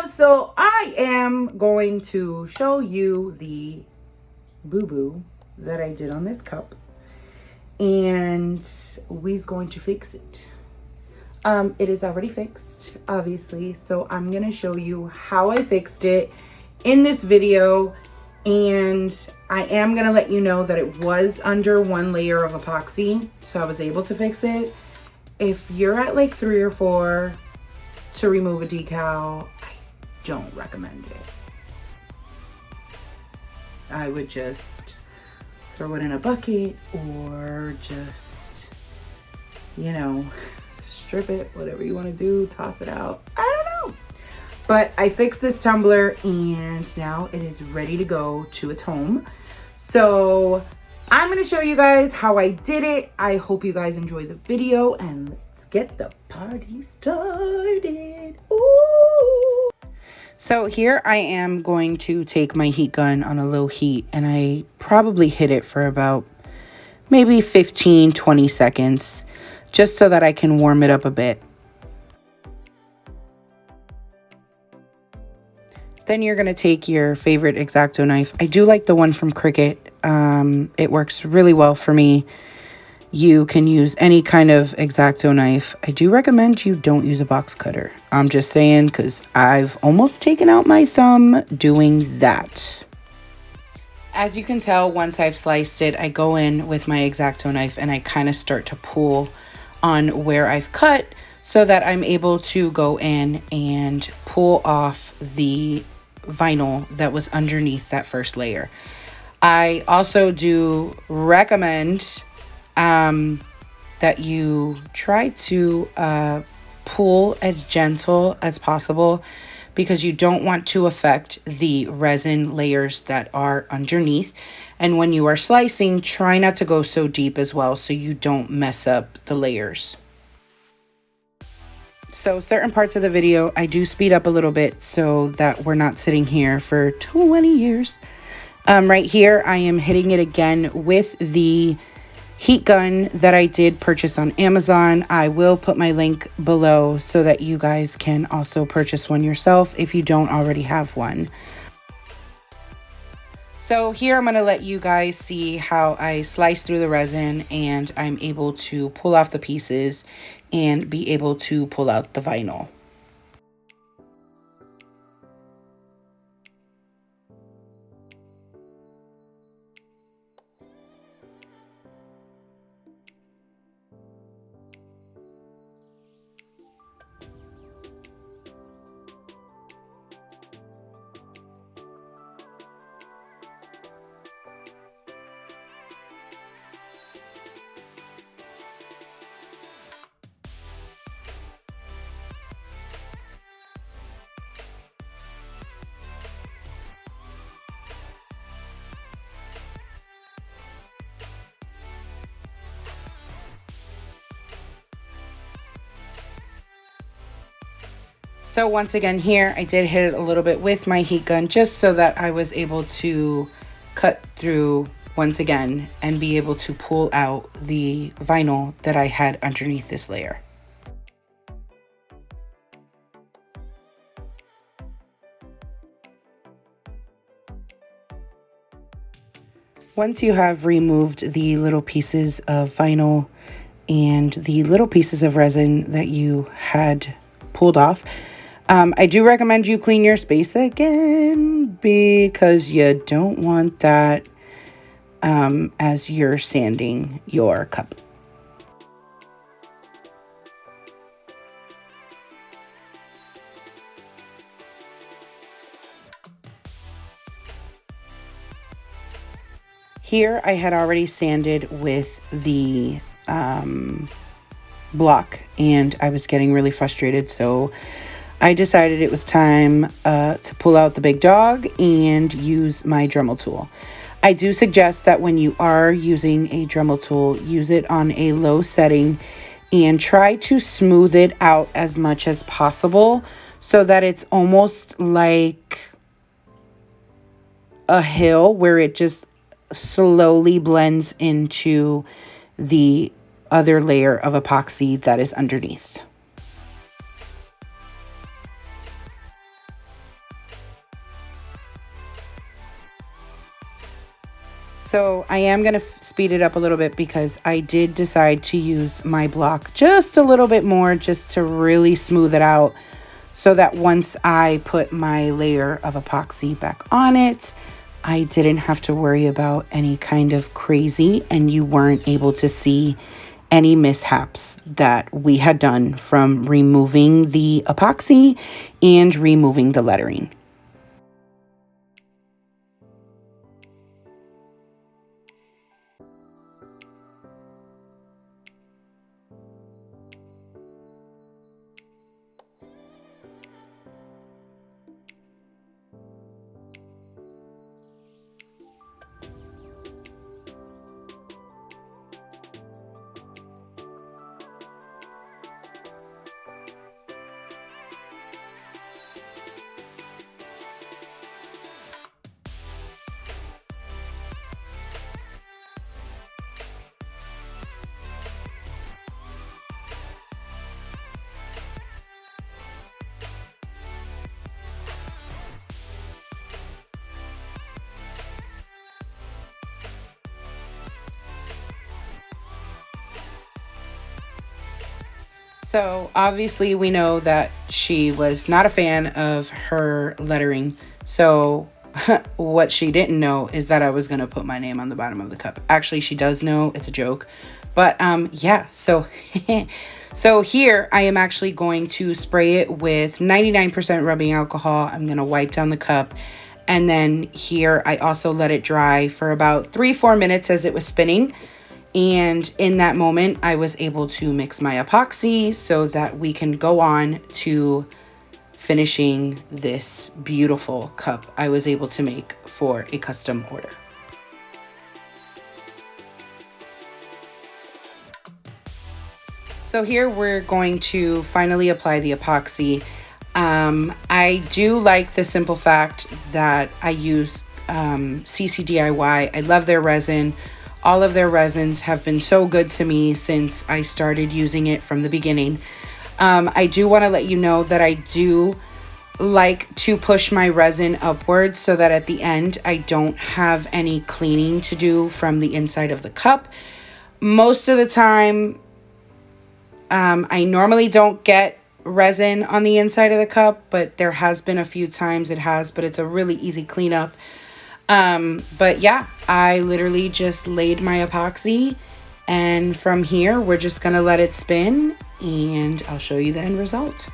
So I am going to show you the boo-boo that I did on this cup, and we's going to fix it. It is already fixed, obviously, so I'm gonna show you how I fixed it in this video, and I am gonna let you know that it was under one layer of epoxy, so I was able to fix it. If you're at like 3 or 4 to remove a decal, I don't recommend it. I would just throw it in a bucket or just, you know, strip it, whatever you want to do, toss it out. I don't know. But I fixed this tumbler and now it is ready to go to its home. So I'm going to show you guys how I did it. I hope you guys enjoy the video and let's get the party started. Ooh. So here I am going to take my heat gun on a low heat, and I probably hit it for about maybe 15-20 seconds just so that I can warm it up a bit. Then you're going to take your favorite X-Acto knife. I do like the one from Cricut. It works really well for me. You can use any kind of X-Acto knife. I do recommend you don't use a box cutter. I'm just saying because I've almost taken out my thumb doing that. As you can tell, once I've sliced it, I go in with my X-Acto knife and I kind of start to pull on where I've cut so that I'm able to go in and pull off the vinyl that was underneath that first layer. I also do recommend that you try to pull as gentle as possible because you don't want to affect the resin layers that are underneath. And when you are slicing, try not to go so deep as well so you don't mess up the layers. So certain parts of the video, I do speed up a little bit so that we're not sitting here for 20 years. Right here, I am hitting it again with the heat gun that I did purchase on Amazon. I will put my link below so that you guys can also purchase one yourself if you don't already have one. So here I'm going to let you guys see how I slice through the resin and I'm able to pull off the pieces and be able to pull out the vinyl. So once again here, I did hit it a little bit with my heat gun just so that I was able to cut through once again and be able to pull out the vinyl that I had underneath this layer. Once you have removed the little pieces of vinyl and the little pieces of resin that you had pulled off, I do recommend you clean your space again because you don't want that as you're sanding your cup. Here I had already sanded with the block and I was getting really frustrated, so I decided it was time to pull out the big dog and use my Dremel tool. I do suggest that when you are using a Dremel tool, use it on a low setting and try to smooth it out as much as possible so that it's almost like a hill where it just slowly blends into the other layer of epoxy that is underneath. So I am going to speed it up a little bit because I did decide to use my block just a little bit more just to really smooth it out, so that once I put my layer of epoxy back on it, I didn't have to worry about any kind of crazy, and you weren't able to see any mishaps that we had done from removing the epoxy and removing the lettering. So obviously we know that she was not a fan of her lettering. So what she didn't know is that I was going to put my name on the bottom of the cup. Actually, she does know. It's a joke. But yeah, so so here I am actually going to spray it with 99% rubbing alcohol. I'm going to wipe down the cup. And then here I also let it dry for about 3-4 minutes as it was spinning. And in that moment, I was able to mix my epoxy so that we can go on to finishing this beautiful cup I was able to make for a custom order. So here we're going to finally apply the epoxy. I do like the simple fact that I use CCDIY. I love their resin. All of their resins have been so good to me since I started using it from the beginning. I do want to let you know that I do like to push my resin upwards so that at the end I don't have any cleaning to do from the inside of the cup. Most of the time, I normally don't get resin on the inside of the cup, but there has been a few times it has, but it's a really easy cleanup. But yeah, I literally just laid my epoxy, and from here we're just gonna let it spin and I'll show you the end result.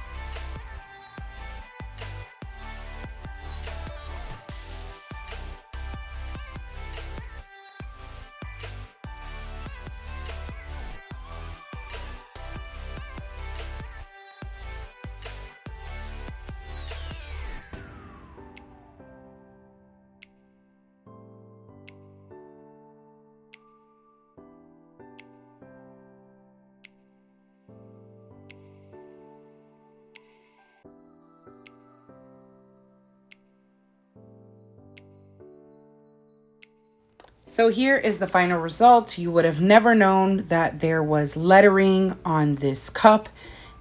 So here is the final result. You would have never known that there was lettering on this cup,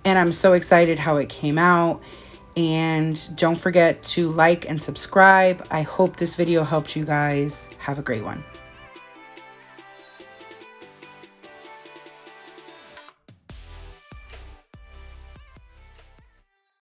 and I'm so excited how it came out. And don't forget to like and subscribe. I hope this video helped you guys. Have a great one.